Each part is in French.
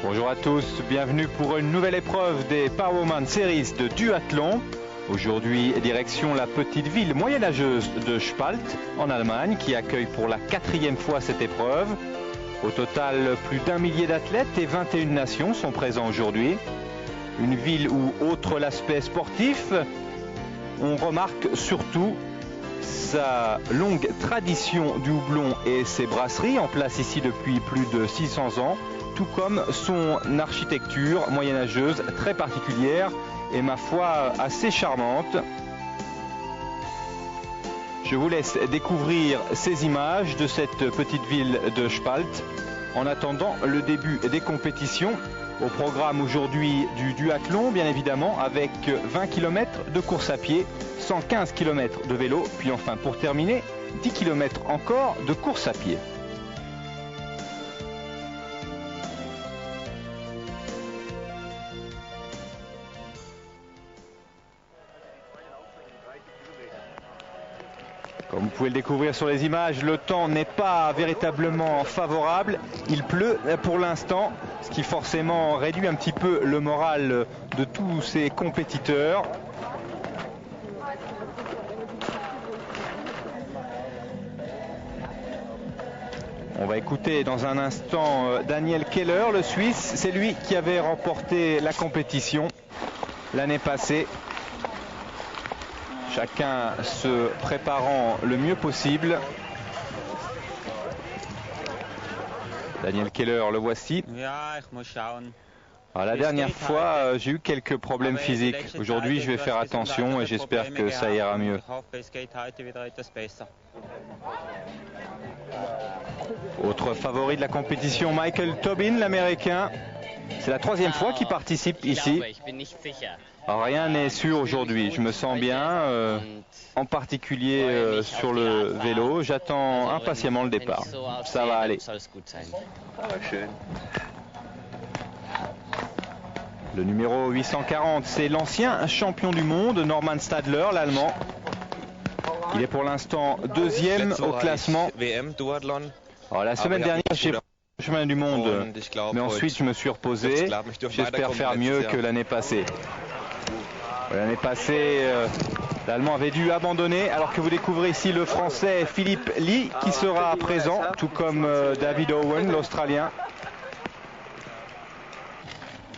Bonjour à tous, bienvenue pour une nouvelle épreuve des Powerman Series de duathlon. Aujourd'hui, direction la petite ville moyenâgeuse de Spalt en Allemagne qui accueille pour la 4e fois cette épreuve. Au total, plus d'1 millier d'athlètes et 21 nations sont présents aujourd'hui. Une ville où, outre l'aspect sportif, on remarque surtout sa longue tradition du houblon et ses brasseries en place ici depuis plus de 600 ans, tout comme son architecture moyenâgeuse très particulière et ma foi assez charmante. Je vous laisse découvrir ces images de cette petite ville de Spalt en attendant le début des compétitions. Au programme aujourd'hui du duathlon, bien évidemment, avec 20 km de course à pied, 115 km de vélo, puis enfin pour terminer, 10 km encore de course à pied. Comme vous pouvez le découvrir sur les images, le temps n'est pas véritablement favorable. Il pleut pour l'instant, ce qui forcément réduit un petit peu le moral de tous ces compétiteurs. On va écouter dans un instant Daniel Keller, le Suisse. C'est lui qui avait remporté la compétition l'année passée. Chacun se préparant le mieux possible. Daniel Keller, le voici. Alors, la dernière fois, j'ai eu quelques problèmes physiques. Aujourd'hui, je vais faire attention et j'espère que ça ira mieux. Autre favori de la compétition, Michael Tobin, l'Américain. C'est la 3e fois qu'il participe ici. Alors, rien n'est sûr aujourd'hui, je me sens bien, en particulier sur le vélo. J'attends impatiemment le départ. Ça va aller. Le numéro 840, c'est l'ancien champion du monde, Norman Stadler, l'Allemand. Il est pour l'instant 2e au classement. Alors, la semaine dernière, j'ai fait le chemin du monde, mais ensuite je me suis reposé. J'espère faire mieux que l'année passée. L'année passée, l'Allemand avait dû abandonner, alors que vous découvrez ici le Français Philippe Lee qui sera présent, tout comme David Owen, l'Australien.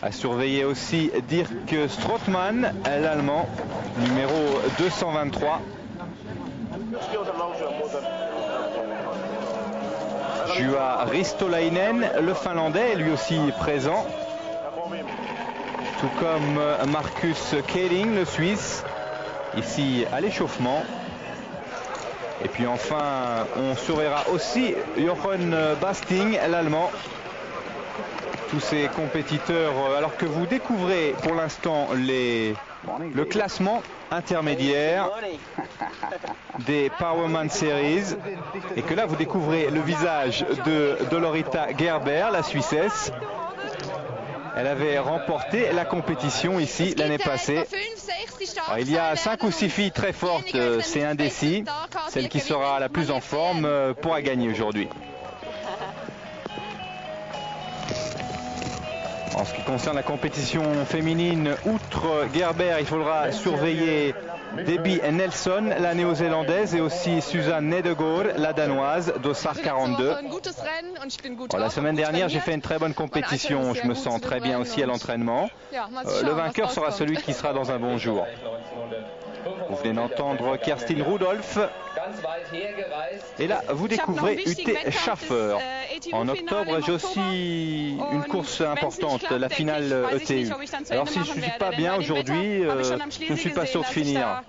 À surveiller aussi Dirk Strootman, l'Allemand, numéro 223. Juha Ristolainen, le Finlandais, lui aussi présent. Tout comme Marcus Keling, le Suisse, ici à l'échauffement. Et puis enfin, on surveillera aussi Jochen Basting, l'Allemand. Tous ces compétiteurs, alors que vous découvrez pour l'instant le classement intermédiaire des Powerman Series, et que là vous découvrez le visage de Dorota Gerber, la Suissesse. Elle avait remporté la compétition ici l'année passée. Alors, il y a 5 ou 6 filles très fortes, c'est indécis. Celle qui sera la plus en forme pourra gagner aujourd'hui. En ce qui concerne la compétition féminine, outre Gerber, il faudra surveiller Debbie Nelson, la néo-zélandaise, et aussi Suzanne Nedegaard, la danoise, d'Ossar 42. La semaine dernière, j'ai fait une très bonne compétition. Je me sens très bien aussi à l'entraînement. Le vainqueur sera celui qui sera dans un bon jour. Vous venez d'entendre Kerstin Rudolph. Et là, vous découvrez UT Schaffer. En octobre, j'ai aussi une course importante, la finale ETU. Alors si je ne suis pas bien aujourd'hui, je ne suis pas sûr de finir.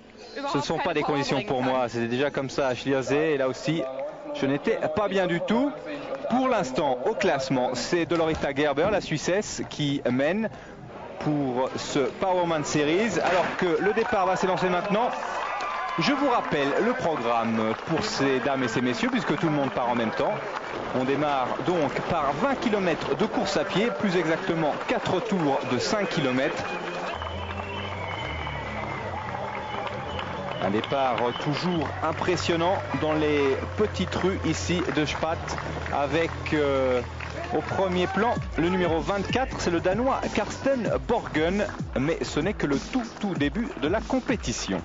Ce ne sont pas des conditions pour moi. C'était déjà comme ça à Schliersee. Et là aussi, je n'étais pas bien du tout. Pour l'instant, au classement, c'est Dorota Gerber, la Suissesse, qui mène pour ce Powerman Series. Alors que le départ va s'élancer maintenant. Je vous rappelle le programme pour ces dames et ces messieurs, puisque tout le monde part en même temps. On démarre donc par 20 km de course à pied, plus exactement 4 tours de 5 km. Un départ toujours impressionnant dans les petites rues ici de Spalt, avec Au premier plan, le numéro 24, c'est le Danois Karsten Borgen, mais ce n'est que le tout début de la compétition.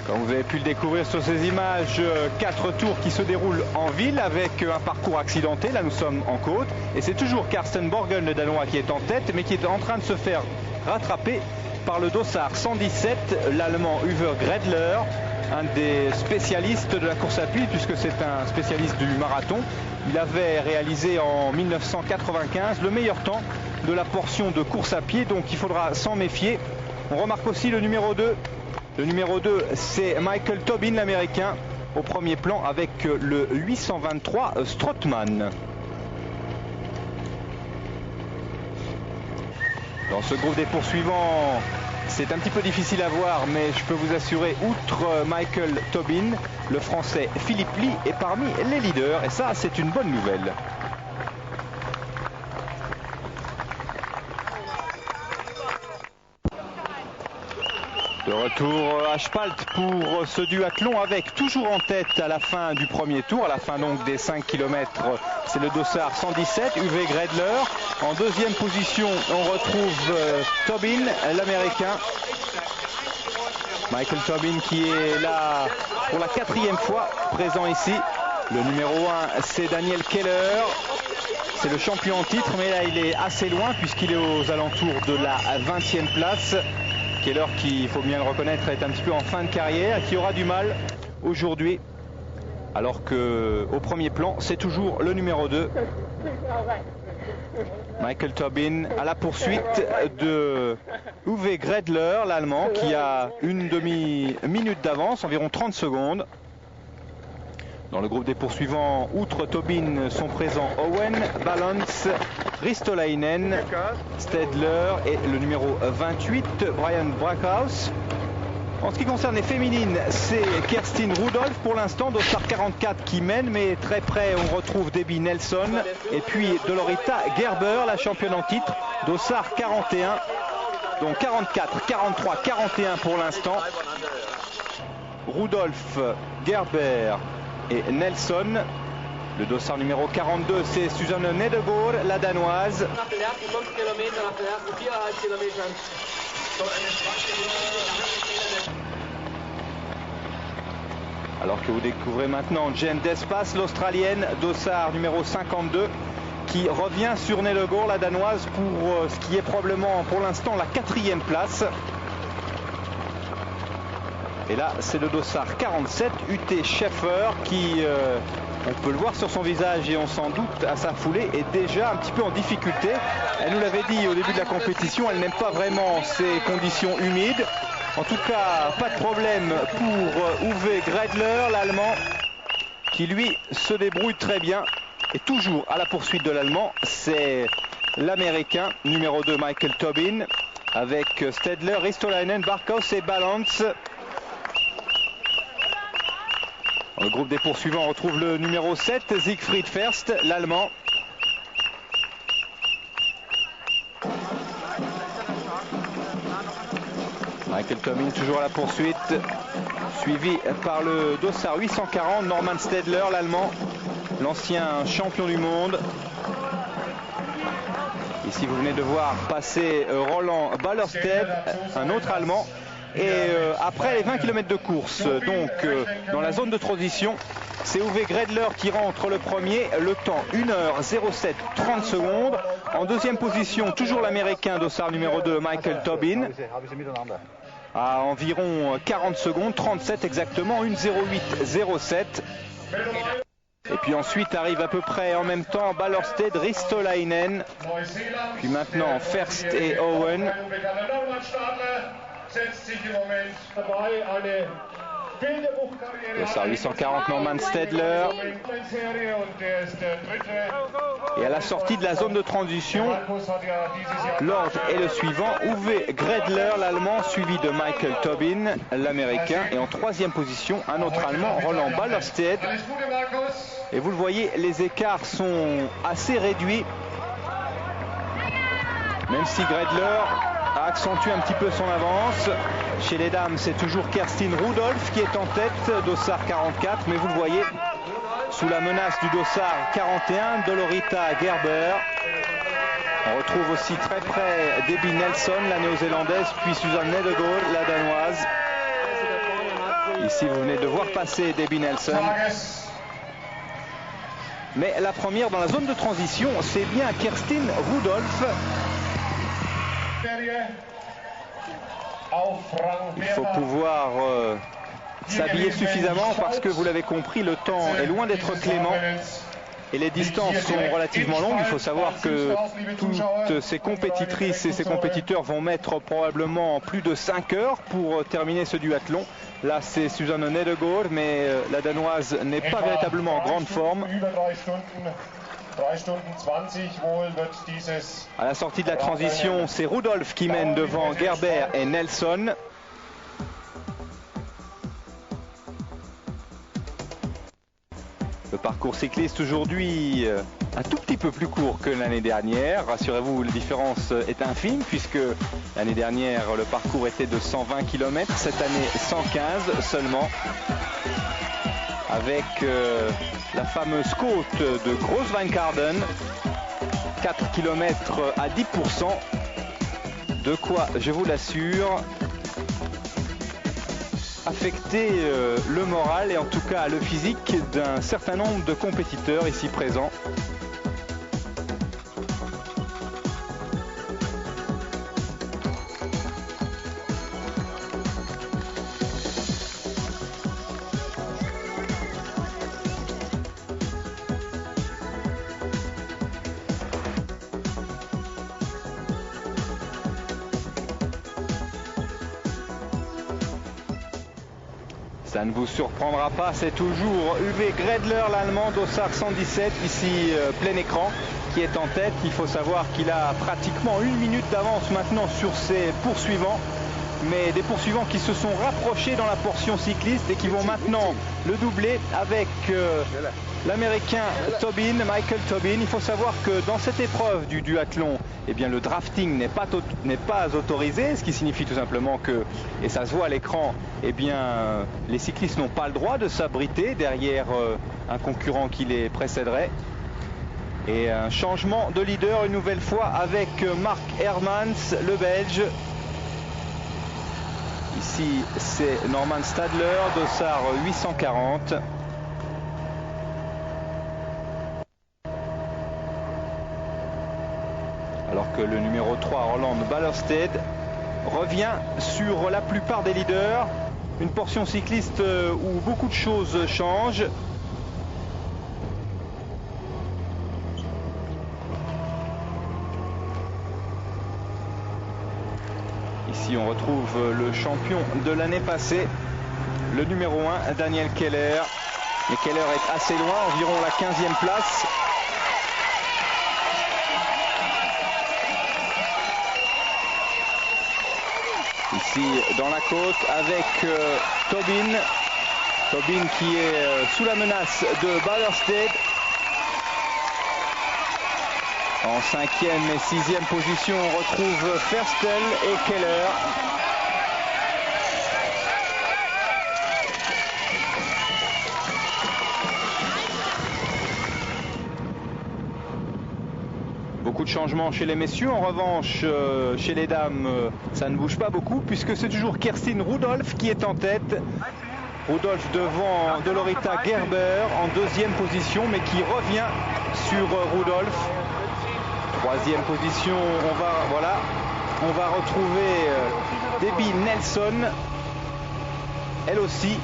Comme vous avez pu le découvrir sur ces images, 4 tours qui se déroulent en ville avec un parcours accidenté. Là, nous sommes en côte. Et c'est toujours Karsten Borgen, le Danois, qui est en tête, mais qui est en train de se faire rattraper par le dossard 117, l'Allemand Uwe Grädler, un des spécialistes de la course à pied, puisque c'est un spécialiste du marathon. Il avait réalisé en 1995 le meilleur temps de la portion de course à pied, donc il faudra s'en méfier. On remarque aussi le numéro 2. Le numéro 2, c'est Michael Tobin, l'Américain, au premier plan avec le 823 Strothmann. Dans ce groupe des poursuivants, c'est un petit peu difficile à voir, mais je peux vous assurer, outre Michael Tobin, le Français Philippe Lee est parmi les leaders, et ça, c'est une bonne nouvelle. De retour à Spalt pour ce duathlon avec toujours en tête à la fin du premier tour, à la fin donc des 5 km, c'est le dossard 117, Uwe Grädler. En deuxième position, on retrouve Tobin, l'Américain. Michael Tobin qui est là pour la 4e fois présent ici. Le numéro 1, c'est Daniel Keller. C'est le champion en titre, mais là il est assez loin puisqu'il est aux alentours de la 20e place. Keller, qui, il faut bien le reconnaître, est un petit peu en fin de carrière et qui aura du mal aujourd'hui. Alors qu'au premier plan, c'est toujours le numéro 2. Michael Tobin à la poursuite de Uwe Grädler, l'Allemand, qui a une demi-minute d'avance, environ 30 secondes. Dans le groupe des poursuivants, outre Tobin, sont présents Owen, Balance, Ristolainen, Stedler et le numéro 28, Brian Brackhaus. En ce qui concerne les féminines, c'est Kerstin Rudolph pour l'instant, dossard 44 qui mène, mais très près on retrouve Debbie Nelson et puis Dolorita Gerber, la championne en titre, dossard 41, donc 44, 43, 41 pour l'instant. Rudolph, Gerber et Nelson. Le dossard numéro 42, c'est Susanne Nedegaard, la danoise. Alors que vous découvrez maintenant Jen Despas, l'Australienne, dossard numéro 52, qui revient sur Nedegaard, la danoise, pour ce qui est probablement pour l'instant la 4e place. Et là, c'est le dossard 47, UT Schaeffer, qui, on peut le voir sur son visage et on s'en doute à sa foulée, est déjà un petit peu en difficulté. Elle nous l'avait dit au début de la compétition, elle n'aime pas vraiment ces conditions humides. En tout cas, pas de problème pour Uwe Grädler, l'Allemand, qui lui se débrouille très bien. Et toujours à la poursuite de l'Allemand, c'est l'Américain, numéro 2, Michael Tobin, avec Stedler, Ristolainen, Barkhaus et Balance. Dans le groupe des poursuivants, on retrouve le numéro 7, Siegfried Ferst, l'Allemand. Michael Tobin toujours à la poursuite, suivi par le dossard 840, Norman Stedler, l'Allemand, l'ancien champion du monde. Ici, vous venez de voir passer Roland Ballerstedt, un autre Allemand, Et après les 20 km de course, donc dans la zone de transition, c'est Uwe Gredler qui rentre le premier, le temps 1h07 30 secondes. En deuxième position, toujours l'américain dossard numéro 2, Michael Tobin, à environ 40 secondes, 37 exactement, 1:08:07. Et puis ensuite arrive à peu près en même temps Ballerstedt, Ristolainen, puis maintenant First et Owen. Dossard 840 Norman Stedler. Et à la sortie de la zone de transition, Lord est le suivant, Uwe Gredler l'allemand, suivi de Michael Tobin l'américain, et en troisième position un autre allemand, Roland Ballerstedt. Et vous le voyez, les écarts sont assez réduits, même si Gredler a accentué un petit peu son avance. Chez les dames, c'est toujours Kerstin Rudolph qui est en tête, dossard 44, mais vous le voyez, sous la menace du dossard 41, Dolorita Gerber. On retrouve aussi très près Debbie Nelson, la néo-zélandaise, puis Susanne Nedegaard, la danoise. Ici, vous venez de voir passer Debbie Nelson. Mais la première dans la zone de transition, c'est bien Kerstin Rudolph. Il faut pouvoir s'habiller suffisamment parce que vous l'avez compris, le temps est loin d'être clément et les distances sont relativement longues. Il faut savoir que toutes ces compétitrices et ces compétiteurs vont mettre probablement plus de 5 heures pour terminer ce duathlon. Là c'est Susanne Nedegaard, mais la danoise n'est pas véritablement en grande forme. À la sortie de la transition, c'est Rudolph qui mène devant Gerber et Nelson. Le parcours cycliste aujourd'hui un tout petit peu plus court que l'année dernière. Rassurez-vous, la différence est infime puisque l'année dernière le parcours était de 120 km, cette année 115 seulement. Avec la fameuse côte de Großweingarten, 4 km à 10%, de quoi, je vous l'assure, affecter le moral et en tout cas le physique d'un certain nombre de compétiteurs ici présents. Ça ne vous surprendra pas, c'est toujours Uwe Gredler, l'allemand, dossard 117, ici plein écran, qui est en tête. Il faut savoir qu'il a pratiquement 1 minute d'avance maintenant sur ses poursuivants, mais des poursuivants qui se sont rapprochés dans la portion cycliste et qui vont maintenant le doubler avec l'américain Tobin, Michael Tobin. Il faut savoir que dans cette épreuve du duathlon, eh bien, le drafting n'est pas autorisé, ce qui signifie tout simplement que, et ça se voit à l'écran, eh bien, les cyclistes n'ont pas le droit de s'abriter derrière un concurrent qui les précéderait. Et un changement de leader une nouvelle fois avec Mark Hermans, le Belge. Ici, c'est Norman Stadler, dossard 840. Alors que le numéro 3, Roland Ballerstedt, revient sur la plupart des leaders. Une portion cycliste où beaucoup de choses changent. Ici, on retrouve le champion de l'année passée, le numéro 1, Daniel Keller. Mais Keller est assez loin, environ la 15e place. Ici, dans la côte, avec Tobin. Tobin qui est sous la menace de Ballerstedt. En 5e et 6e position, on retrouve Ferstel et Keller. Beaucoup de changements chez les messieurs. En revanche, chez les dames, ça ne bouge pas beaucoup puisque c'est toujours Kerstin Rudolph qui est en tête. Rudolph devant Dolorita Gerber en deuxième position, mais qui revient sur Rudolph. Troisième position, on va retrouver Debbie Nelson, elle aussi,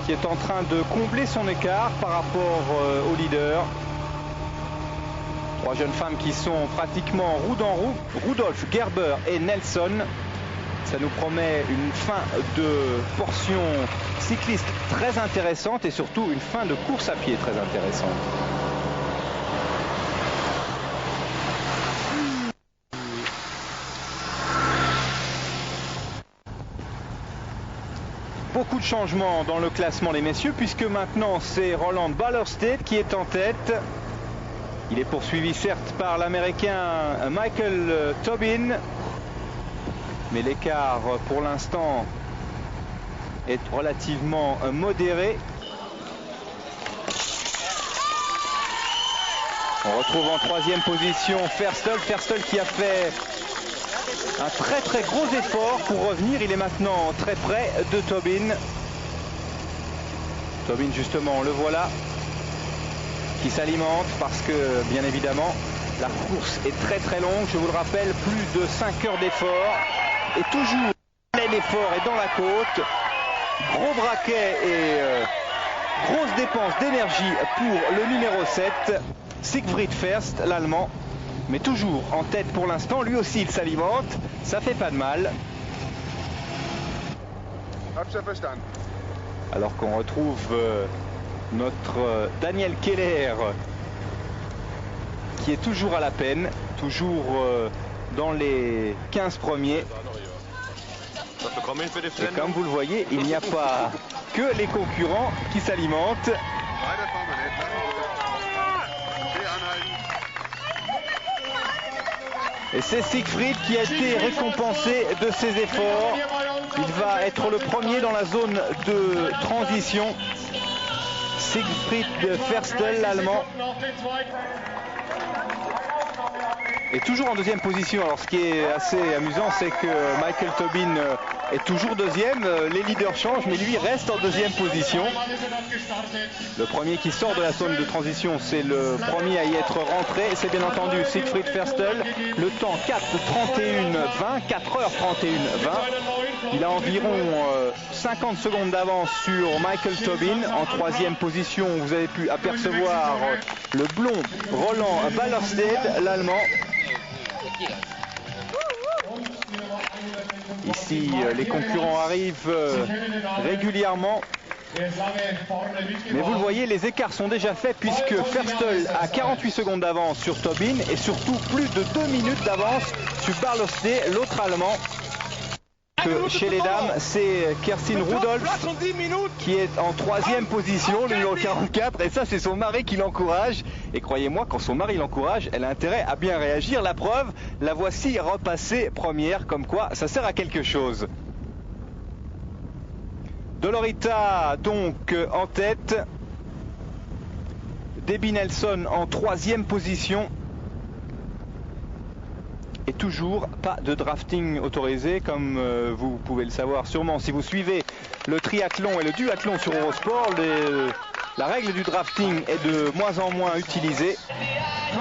qui est en train de combler son écart par rapport au leader. Trois jeunes femmes qui sont pratiquement roue dans roue, Rudolph, Gerber et Nelson. Ça nous promet une fin de portion cycliste très intéressante et surtout une fin de course à pied très intéressante. Beaucoup de changements dans le classement des messieurs puisque maintenant c'est Roland Ballerstedt qui est en tête. Il est poursuivi certes par l'américain Michael Tobin, mais l'écart pour l'instant est relativement modéré. On retrouve en troisième position Ferstel qui a fait un très gros effort pour revenir. Il est maintenant très près de Tobin. Tobin justement, le voilà, qui s'alimente parce que bien évidemment la course est très longue. Je vous le rappelle, plus de 5 heures d'effort et toujours plein effort et dans la côte. Gros braquet et grosse dépense d'énergie pour le numéro 7, Siegfried Ferst, l'Allemand, mais toujours en tête pour l'instant. Lui aussi il s'alimente, ça fait pas de mal. Alors qu'on retrouve notre Daniel Keller qui est toujours à la peine, toujours dans les 15 premiers. Et comme vous le voyez, il n'y a pas que les concurrents qui s'alimentent. Et c'est Siegfried qui a été récompensé de ses efforts. Il va être le premier dans la zone de transition. Siegfried Ferstel, l'Allemand, est toujours en deuxième position. Alors ce qui est assez amusant, c'est que Michael Tobin est toujours deuxième. Les leaders changent, mais lui reste en deuxième position. Le premier qui sort de la zone de transition, c'est le premier à y être rentré. C'est bien entendu Siegfried Ferstel. Le temps 4h31.20, 4h31.20. Il a environ 50 secondes d'avance sur Michael Tobin. En troisième position, vous avez pu apercevoir le blond Roland Ballerstedt, l'Allemand. Ici, les concurrents arrivent régulièrement. Mais vous le voyez, les écarts sont déjà faits puisque Ferstel a 48 secondes d'avance sur Tobin et surtout plus de 2 minutes d'avance sur Ballerstedt, l'autre Allemand. Que chez les dames, c'est Kerstin Rudolph qui est en troisième position, le numéro 44, et ça c'est son mari qui l'encourage. Et croyez-moi, quand son mari l'encourage, elle a intérêt à bien réagir. La preuve, la voici repassée première, comme quoi ça sert à quelque chose. Dolorita donc en tête, Debbie Nelson en troisième position. Et toujours pas de drafting autorisé, comme vous pouvez le savoir sûrement si vous suivez le triathlon et le duathlon sur Eurosport. La règle du drafting est de moins en moins utilisée.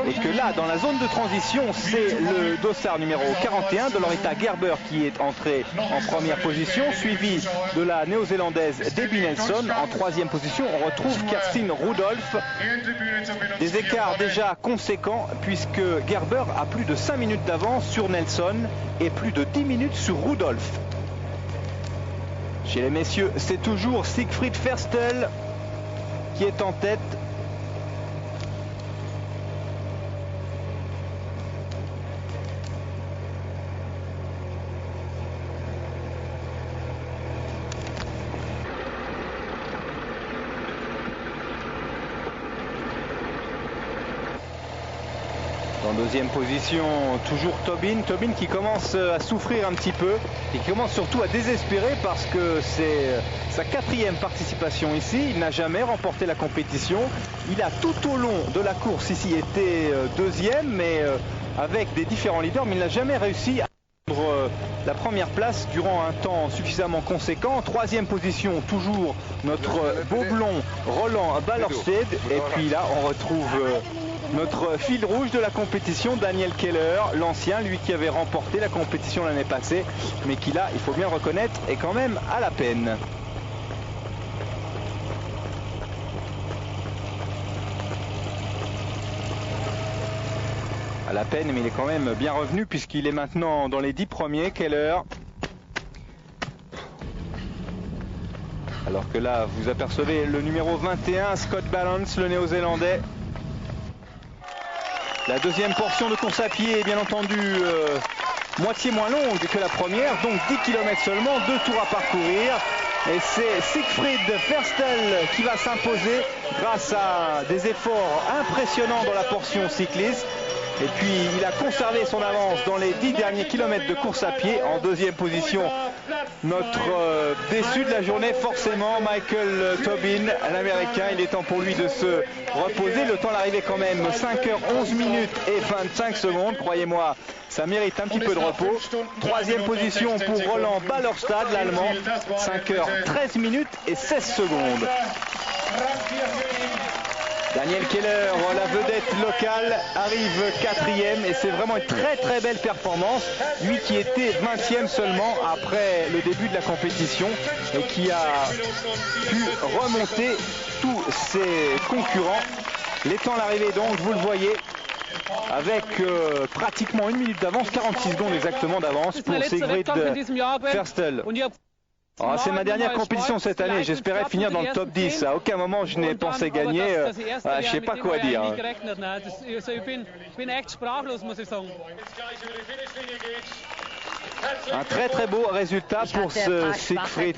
Et que là, dans la zone de transition, c'est le dossard numéro 41 de Dolorita Gerber qui est entré en première position, suivi de la néo-zélandaise Debbie Nelson. En troisième position, on retrouve Kerstin Rudolph. Des écarts déjà conséquents puisque Gerber a plus de 5 minutes d'avance sur Nelson et plus de 10 minutes sur Rudolph. Chez les messieurs, c'est toujours Siegfried Ferstel qui est en tête. En deuxième position, toujours Tobin. Tobin qui commence à souffrir un petit peu et qui commence surtout à désespérer parce que c'est sa 4e participation ici. Il n'a jamais remporté la compétition. Il a tout au long de la course ici été 2e, mais avec des différents leaders, mais il n'a jamais réussi à prendre la première place durant un temps suffisamment conséquent. 3e position, toujours notre beau blond Roland Ballerstedt. Et puis là, on retrouve notre fil rouge de la compétition, Daniel Keller, l'ancien, lui qui avait remporté la compétition l'année passée, mais qui là, il faut bien le reconnaître, est quand même à la peine. À la peine, mais il est quand même bien revenu puisqu'il est maintenant dans les 10 premiers, Keller. Alors que là, vous apercevez le numéro 21, Scott Balance, le néo-zélandais. La deuxième portion de course à pied est bien entendu moitié moins longue que la première, donc 10 km seulement, 2 tours à parcourir. Et c'est Siegfried Ferstel qui va s'imposer grâce à des efforts impressionnants dans la portion cycliste. Et puis il a conservé son avance dans les 10 derniers kilomètres de course à pied. En deuxième position, notre déçu de la journée, forcément, Michael Tobin, l'américain. Il est temps pour lui de se reposer. Le temps d'arrivée quand même 5h11 minutes et 25 secondes. Croyez-moi, ça mérite un petit peu de repos. Troisième position pour Roland Ballerstedt, l'allemand. 5h13 minutes et 16 secondes. Daniel Keller, la vedette locale, arrive 4e et c'est vraiment une très belle performance. Lui qui était 20e seulement après le début de la compétition et qui a pu remonter tous ses concurrents. Les temps d'arrivée donc, vous le voyez, avec pratiquement 1 minute d'avance, 46 secondes exactement d'avance pour Siegfried Ferstel. Oh, c'est ma dernière compétition cette année, j'espérais finir dans le top 10. À aucun moment je n'ai pensé gagner, je ne sais pas quoi dire. Un très beau résultat pour ce Siegfried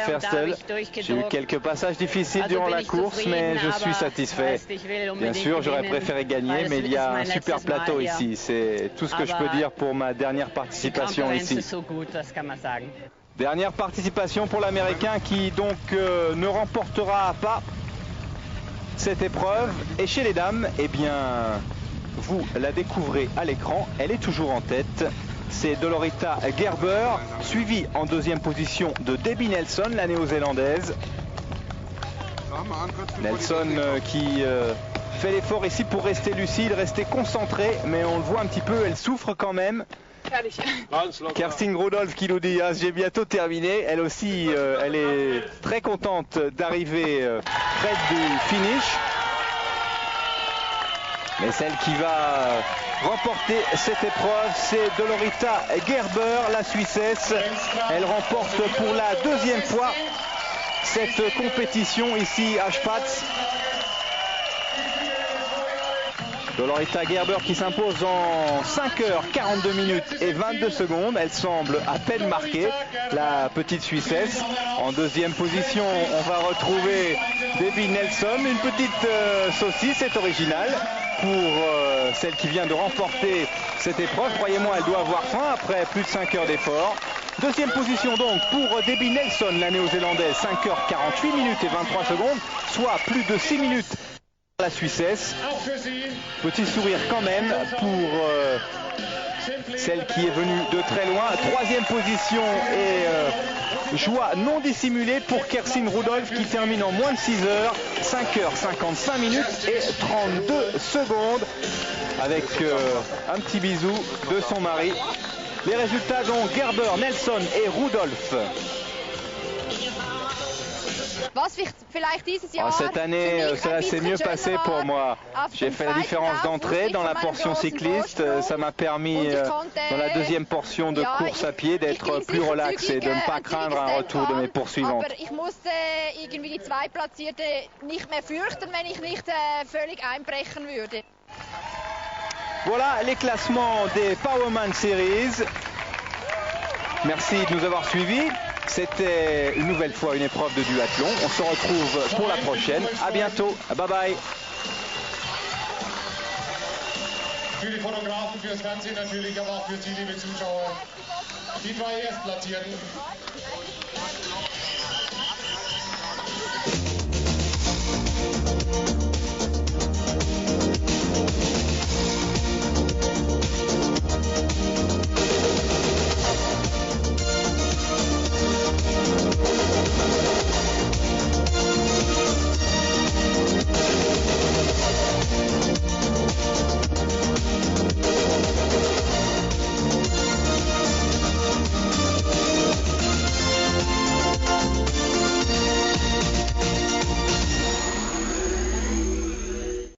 Ferstel. J'ai eu quelques passages difficiles durant la course, mais je suis satisfait. Bien sûr, j'aurais préféré gagner, mais il y a un super plateau ici. C'est tout ce que je peux dire pour ma dernière participation ici. Dernière participation pour l'Américain qui donc ne remportera pas cette épreuve. Et chez les dames, eh bien, vous la découvrez à l'écran, elle est toujours en tête. C'est Dorota Gerber, suivie en deuxième position de Debbie Nelson, la néo-zélandaise. Nelson qui fait l'effort ici pour rester lucide, rester concentrée, mais on le voit un petit peu, elle souffre quand même. Kerstin Rudolph qui nous dit j'ai bientôt terminé. Elle aussi, elle est très contente d'arriver près du finish. Mais celle qui va remporter cette épreuve, c'est Dorota Gerber, la Suissesse. Elle remporte pour la deuxième fois cette compétition ici à Spatz. Dorota Gerber qui s'impose en 5h42 minutes et 22 secondes. Elle semble à peine marquée, la petite Suissesse. En deuxième position, on va retrouver Debbie Nelson. Une petite saucisse, c'est original pour celle qui vient de remporter cette épreuve. Croyez-moi, elle doit avoir faim après plus de 5 heures d'effort. Deuxième position donc pour Debbie Nelson, la néo-zélandaise. 5h48 minutes et 23 secondes, soit plus de 6 minutes. La Suissesse, petit sourire quand même pour celle qui est venue de très loin. Troisième position et joie non dissimulée pour Kerstin Rudolph qui termine en moins de 6 heures, 5h55 minutes et 32 secondes avec un petit bisou de son mari. Les résultats donc Gerber, Nelson et Rudolph. Cette année, cela s'est mieux passé pour moi. J'ai fait la différence d'entrée dans la portion cycliste. Ça m'a permis, dans la deuxième portion de course à pied, d'être plus relax et de ne pas craindre un retour de mes poursuivantes. Voilà les classements des Powerman Series. Merci de nous avoir suivis. C'était une nouvelle fois une épreuve de duathlon. On se retrouve pour la prochaine. À bientôt. Bye bye. Für die Fotografen, fürs Fernsehen natürlich, aber auch für Sie, liebe Zuschauer. Die 3 Erstplatzierten.